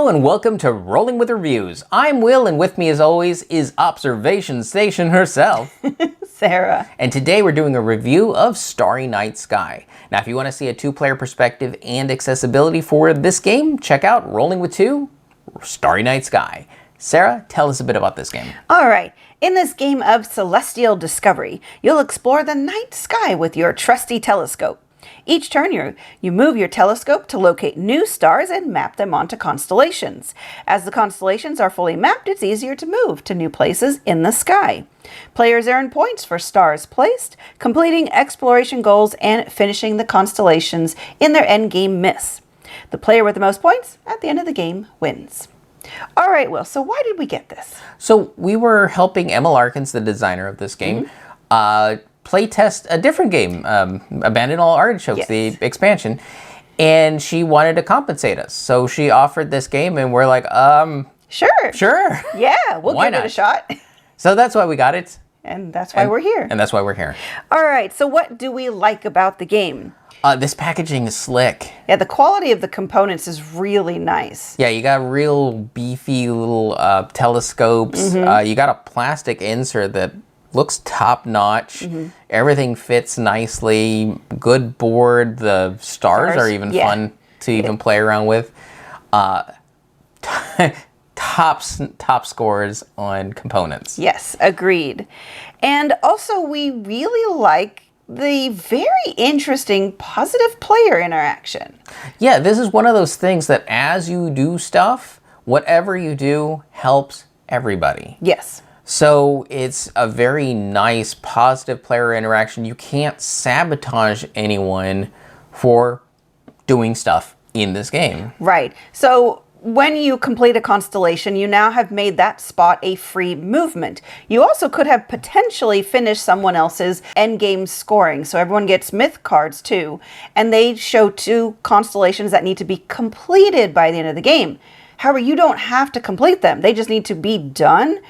Hello and welcome to Rolling with Reviews. I'm Will, and with me as always is Observation Station herself, Sarah. And today we're doing a review of Starry Night Sky. Now if you want to see a two-player perspective and accessibility for this game, check out Rolling with Two, Starry Night Sky. Sarah, tell us a bit about this game. All right. In this game of celestial discovery, you'll explore the night sky with your trusty telescope. Each turn, you move your telescope to locate new stars and map them onto constellations. As the constellations are fully mapped, it's easier to move to new places in the sky. Players earn points for stars placed, completing exploration goals, and finishing the constellations in their endgame miss. The player with the most points at the end of the game wins. All right, Will, so why did we get this? So we were helping Emma Larkins, the designer of this game, playtest a different game, Abandon All Artichokes, the expansion, and she wanted to compensate us. So she offered this game, and we're like, Sure. Yeah, we'll give it a shot. So that's why we got it. And that's why we're here. And that's why we're here. All right, so what do we like about the game? This packaging is slick. Yeah, the quality of the components is really nice. Yeah, you got real beefy little telescopes. You got a plastic insert that looks top-notch. Everything fits nicely. Good board. The stars are even fun to even play around with. Top scores on components. Yes, agreed. And also, we really like the very interesting positive player interaction. Yeah, this is one of those things that as you do stuff, whatever you do helps everybody. Yes. So it's a very nice positive player interaction. You can't sabotage anyone for doing stuff in this game. Right. So when you complete a constellation, you now have made that spot a free movement. You also could have potentially finished someone else's endgame scoring. So everyone gets myth cards too, and they show 2 constellations that need to be completed by the end of the game. However, you don't have to complete them. They just need to be done.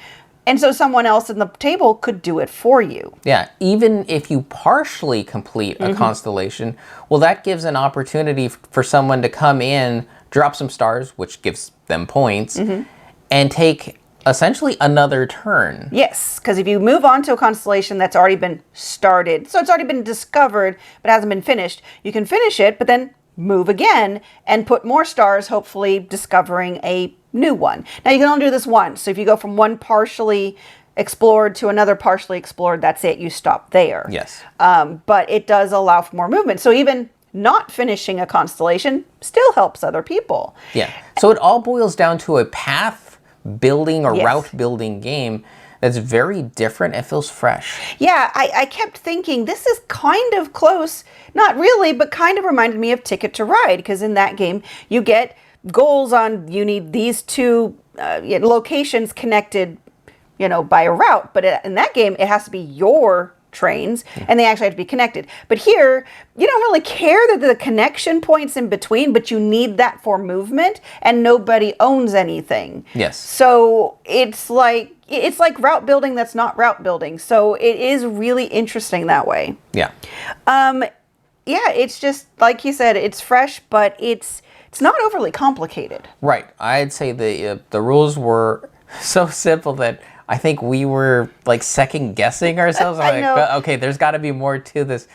And so someone else in the table could do it for you. Yeah, even if you partially complete a constellation, well, that gives an opportunity for someone to come in, drop some stars, which gives them points, and take essentially another turn. Yes, because if you move on to a constellation that's already been started, so it's already been discovered but hasn't been finished, you can finish it, but then move again and put more stars, hopefully discovering a new one. Now you can only do this once, so if you go from one partially explored to another partially explored, that's it, you stop there. Yes. But it does allow for more movement. So even not finishing a constellation still helps other people. Yeah. So it all boils down to a path building or route building game that's very different. It feels fresh. Yeah, I kept thinking this is kind of close, not really, but kind of reminded me of Ticket to Ride, because in that game you get goals on, you need these 2 locations connected, by a route. But in that game, it has to be your trains, and they actually have to be connected. But here, you don't really care that the connection points in between, but you need that for movement, and nobody owns anything. Yes. So it's like route building that's not route building. So it is really interesting that way. Yeah. Yeah, it's just like you said, it's fresh, but it's not overly complicated. Right. I'd say the rules were so simple that I think we were like second guessing ourselves. I know. Like, okay, there's got to be more to this.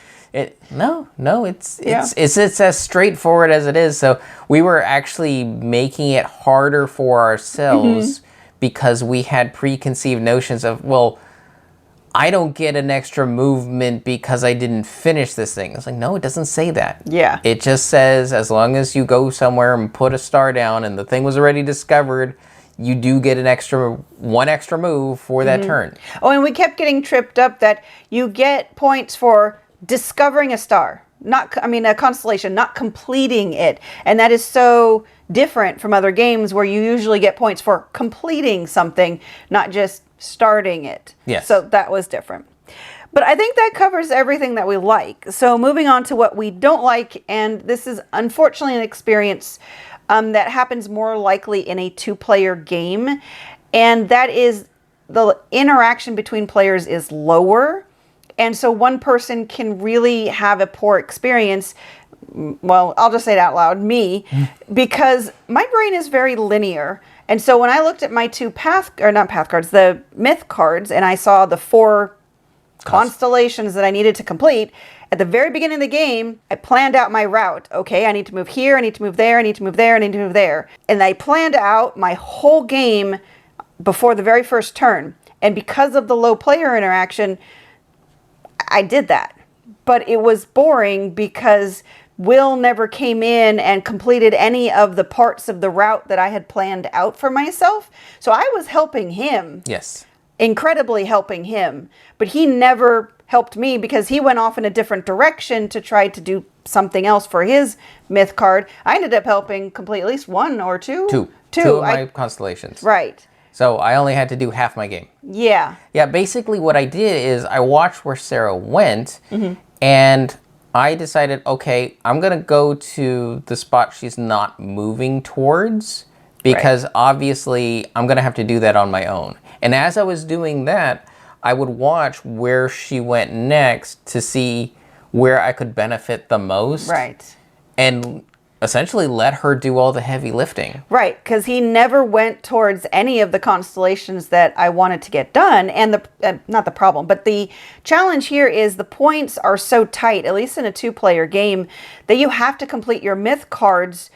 No, it's as straightforward as it is. So we were actually making it harder for ourselves because we had preconceived notions of, well, I don't get an extra movement because I didn't finish this thing. It's like, no, it doesn't say that. Yeah. It just says as long as you go somewhere and put a star down and the thing was already discovered, you do get one extra move for that turn. Oh, and we kept getting tripped up that you get points for discovering a star, a constellation, not completing it. And that is so different from other games where you usually get points for completing something, not just starting it. Yes. So that was different. But I think that covers everything that we like. So moving on to what we don't like, and this is unfortunately an experience that happens more likely in a 2-player game, and that is the interaction between players is lower, and so one person can really have a poor experience well, I'll just say it out loud, me, because my brain is very linear. And so when I looked at my two the myth cards, and I saw the 4 constellations that I needed to complete, at the very beginning of the game, I planned out my route. Okay, I need to move here, I need to move there, I need to move there, I need to move there. And I planned out my whole game before the very first turn. And because of the low player interaction, I did that. But it was boring because Will never came in and completed any of the parts of the route that I had planned out for myself. So I was helping him. Yes. Incredibly helping him. But he never helped me because he went off in a different direction to try to do something else for his myth card. I ended up helping complete at least 1 or 2. Two of my constellations. Right. So I only had to do half my game. Yeah. Yeah, basically what I did is I watched where Sarah went, and I decided, okay, I'm going to go to the spot she's not moving towards, because obviously I'm going to have to do that on my own. And as I was doing that, I would watch where she went next to see where I could benefit the most. Right. And essentially let her do all the heavy lifting. Right, because he never went towards any of the constellations that I wanted to get done. And not the problem, but the challenge here is the points are so tight, at least in a 2-player game, that you have to complete your myth cards,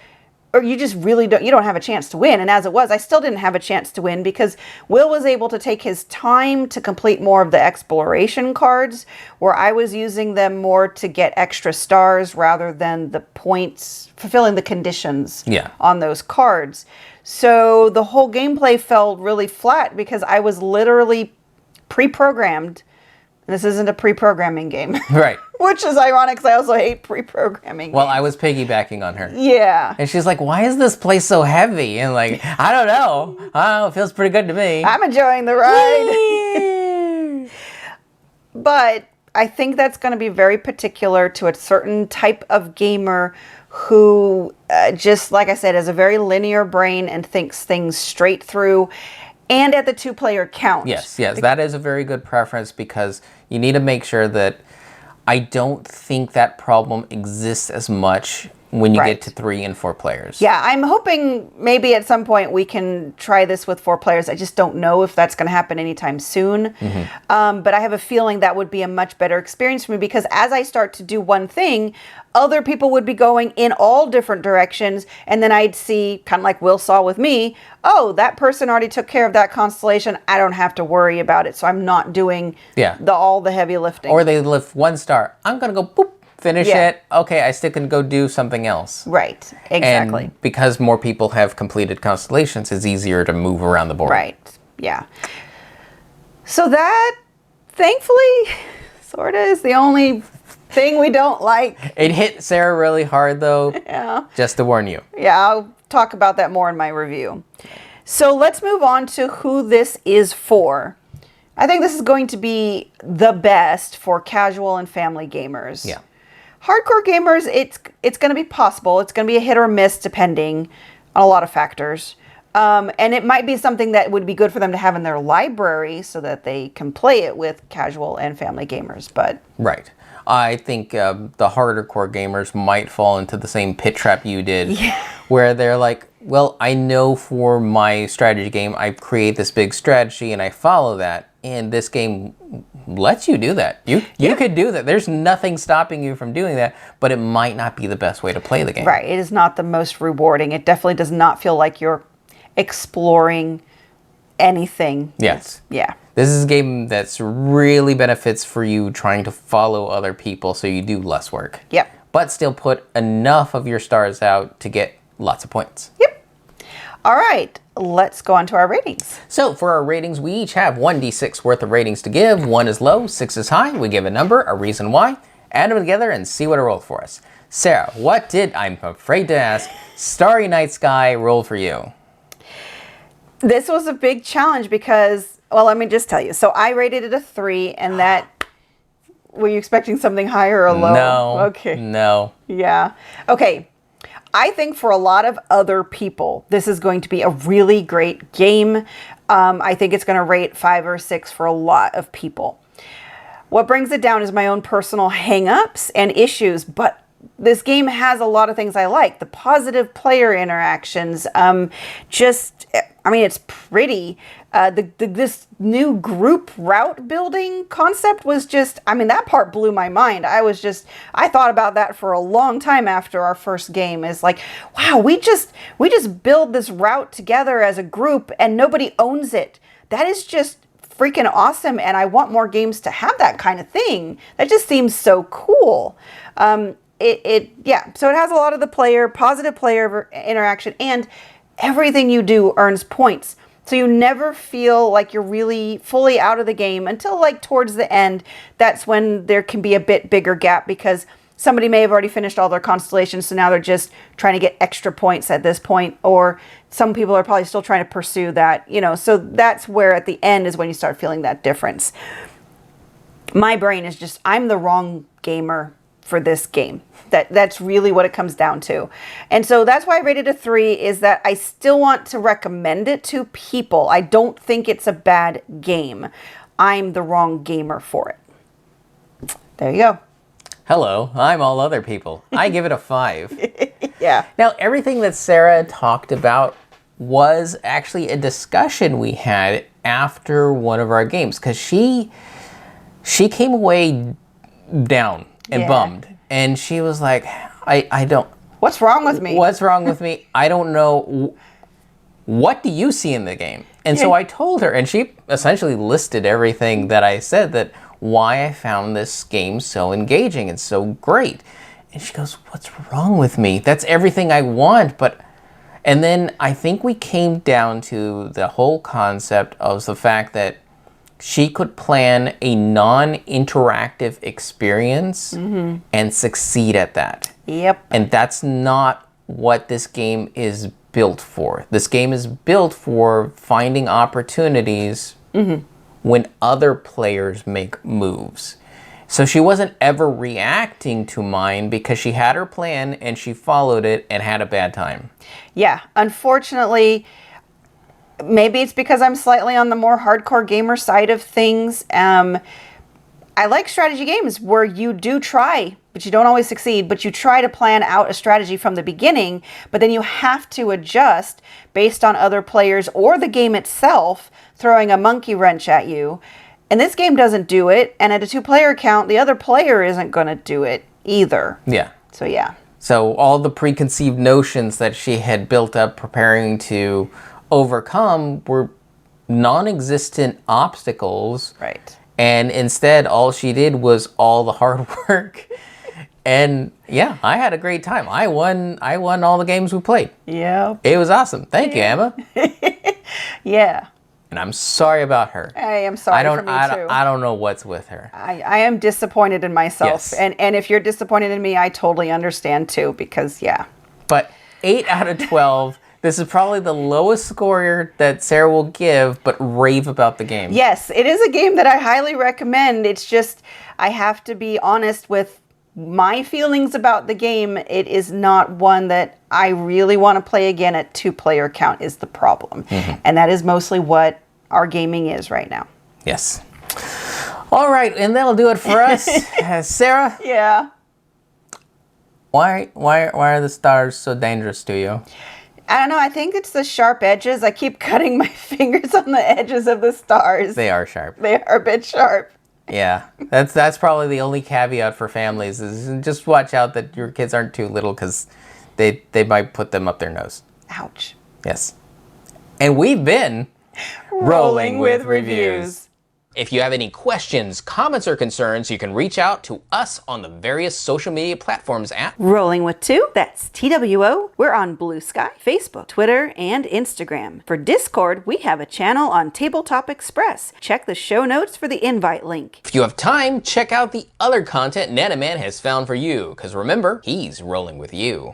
or you just really don't have a chance to win. And as it was, I still didn't have a chance to win because Will was able to take his time to complete more of the exploration cards, where I was using them more to get extra stars rather than the points, fulfilling the conditions on those cards. So the whole gameplay felt really flat because I was literally pre-programmed. This isn't a pre-programming game. Right. Which is ironic because I also hate pre-programming Well, games. I was piggybacking on her. Yeah. And she's like, why is this place so heavy? And like, I don't know. Oh, it feels pretty good to me. I'm enjoying the ride. But I think that's going to be very particular to a certain type of gamer who, just like I said, has a very linear brain and thinks things straight through. And at the 2-player count. Yes, that is a very good preference because you need to make sure that I don't think that problem exists as much when you get to 3 and 4 players. Yeah, I'm hoping maybe at some point we can try this with 4 players. I just don't know if that's going to happen anytime soon. But I have a feeling that would be a much better experience for me because as I start to do one thing, other people would be going in all different directions. And then I'd see, kind of like Will saw with me, oh, that person already took care of that constellation. I don't have to worry about it. So I'm not doing all the heavy lifting. Or they lift 1 star. I'm going to go boop. Finish it. Okay, I still can go do something else. Right, exactly. And because more people have completed constellations, it's easier to move around the board. Right, yeah. So that, thankfully, sort of is the only thing we don't like. It hit Sarah really hard, though. Yeah. Just to warn you. Yeah, I'll talk about that more in my review. So let's move on to who this is for. I think this is going to be the best for casual and family gamers. Yeah. Hardcore gamers, it's going to be possible. It's going to be a hit or miss depending on a lot of factors. And it might be something that would be good for them to have in their library so that they can play it with casual and family gamers. But right. I think the harder core gamers might fall into the same pit trap you did, where they're like, well, I know for my strategy game, I create this big strategy and I follow that. And this game lets you do that. You could do that. There's nothing stopping you from doing that, but it might not be the best way to play the game. Right. It is not the most rewarding. It definitely does not feel like you're exploring anything. Yes. Yeah. This is a game that's really benefits for you trying to follow other people so you do less work. Yep. But still put enough of your stars out to get lots of points. Yep. All right, let's go on to our ratings. So for our ratings, we each have 1d6 worth of ratings to give. 1 is low, 6 is high. We give a number, a reason why, add them together and see what it rolled for us. Sarah, what did, I'm afraid to ask, Starry Night Sky roll for you? This was a big challenge because, well, let me just tell you. So I rated it a 3 and that, were you expecting something higher or low? No. Okay. No. Yeah. Okay. I think for a lot of other people, this is going to be a really great game. I think it's going to rate 5 or 6 for a lot of people. What brings it down is my own personal hang-ups and issues, but this game has a lot of things I like. The positive player interactions, it's pretty. This new group route building concept was just, that part blew my mind. I thought about that for a long time after our first game. Is like, wow, we just build this route together as a group and nobody owns it. That is just freaking awesome, and I want more games to have that kind of thing. That just seems so cool. So it has a lot of the positive player interaction, and everything you do earns points. So you never feel like you're really fully out of the game until like towards the end. That's when there can be a bit bigger gap because somebody may have already finished all their constellations, so now they're just trying to get extra points at this point, or some people are probably still trying to pursue that, so that's where at the end is when you start feeling that difference. My brain is just, I'm the wrong gamer for this game. That's really what it comes down to. And so that's why I rated a 3, is that I still want to recommend it to people. I don't think it's a bad game. I'm the wrong gamer for it. There you go. Hello, I'm all other people. I give it a 5. Yeah. Now, everything that Sarah talked about was actually a discussion we had after one of our games, because she came away down and bummed, and she was like, I don't... What's wrong with me? What's wrong with me? I don't know. What do you see in the game? And so I told her, and she essentially listed everything that I said, that why I found this game so engaging and so great. And she goes, what's wrong with me? That's everything I want. And then I think we came down to the whole concept of the fact that she could plan a non-interactive experience and succeed at that. Yep. And that's not what this game is built for. This game is built for finding opportunities when other players make moves. So she wasn't ever reacting to mine because she had her plan and she followed it and had a bad time. Yeah, unfortunately, maybe it's because I'm slightly on the more hardcore gamer side of things. I like strategy games where you do try, but you don't always succeed, but you try to plan out a strategy from the beginning, but then you have to adjust based on other players or the game itself throwing a monkey wrench at you. And this game doesn't do it, and at a 2-player count, the other player isn't going to do it either. Yeah. So, yeah. So all the preconceived notions that she had built up preparing to overcome were non-existent obstacles. Right. And instead, all she did was all the hard work. And yeah, I had a great time. I won all the games we played. Yeah. It was awesome. Thank you, Emma. Yeah. And I'm sorry about her. I am sorry for me too. I don't know what's with her. I am disappointed in myself. Yes. And if you're disappointed in me, I totally understand too, because yeah. But 8 out of 12, this is probably the lowest score that Sarah will give, but rave about the game. Yes, it is a game that I highly recommend. It's just, I have to be honest with my feelings about the game. It is not one that I really want to play again at 2-player count is the problem. And that is mostly what our gaming is right now. Yes. All right, and that'll do it for us. Sarah? Yeah. Why are the stars so dangerous to you? I don't know. I think it's the sharp edges. I keep cutting my fingers on the edges of the stars. They are sharp. They are a bit sharp. Yeah, that's probably the only caveat for families is just watch out that your kids aren't too little because they might put them up their nose. Ouch. Yes. And we've been Rolling with Reviews. If you have any questions, comments, or concerns, you can reach out to us on the various social media platforms at Rolling with 2, that's TWO. We're on Blue Sky, Facebook, Twitter, and Instagram. For Discord, we have a channel on Tabletop Express. Check the show notes for the invite link. If you have time, check out the other content Nanaman has found for you, because remember, he's rolling with you.